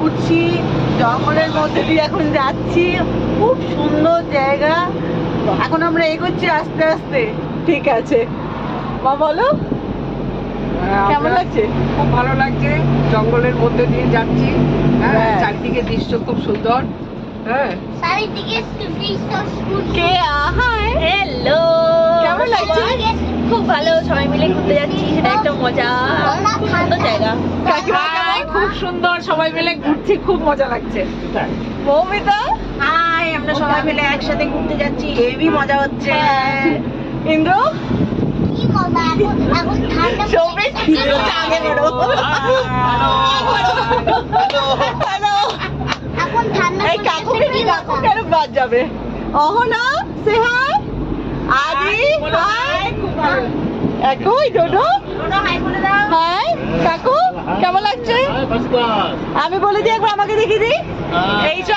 ঘুরছি, জঙ্গলের মধ্যে দিয়ে এখন যাচ্ছি। খুব সুন্দর জায়গা। এখন আমরা এগোচ্ছি আস্তে আস্তে। ঠিক আছে মা, বলো কেমন লাগছে? খুব ভালো লাগছে, জঙ্গলের মধ্যে দিয়ে যাচ্ছি। হ্যাঁ। চারিদিকে দৃশ্য খুব সুন্দর। হ্যাঁ, কে আহাই? হ্যালো, কেমন লাগছে? খুব ভালো, সবাই মিলে ঘুরতে যাচ্ছি, সেটা একটা মজা। খুব সুন্দর জায়গা। কাকিমা হাই, খুব সুন্দর, সবাই মিলে ঘুরছি, খুব মজা লাগছে। মৌমিতা, হাই, আমরা সবাই মিলে একসাথে ঘুরতে যাচ্ছি, হেভি মজা হচ্ছে। ইন্দ্র, সৌমিক, আগে বড়। হ্যালো। এই কাকু কেন বাদ যাবে? অহনা, সে হাই। আদি, হাই। একই ডোডো, হাই। কাকু কেমন লাগছে? আমি বলে দিই একবার, আমাকে দেখিয়ে দিই। এই যে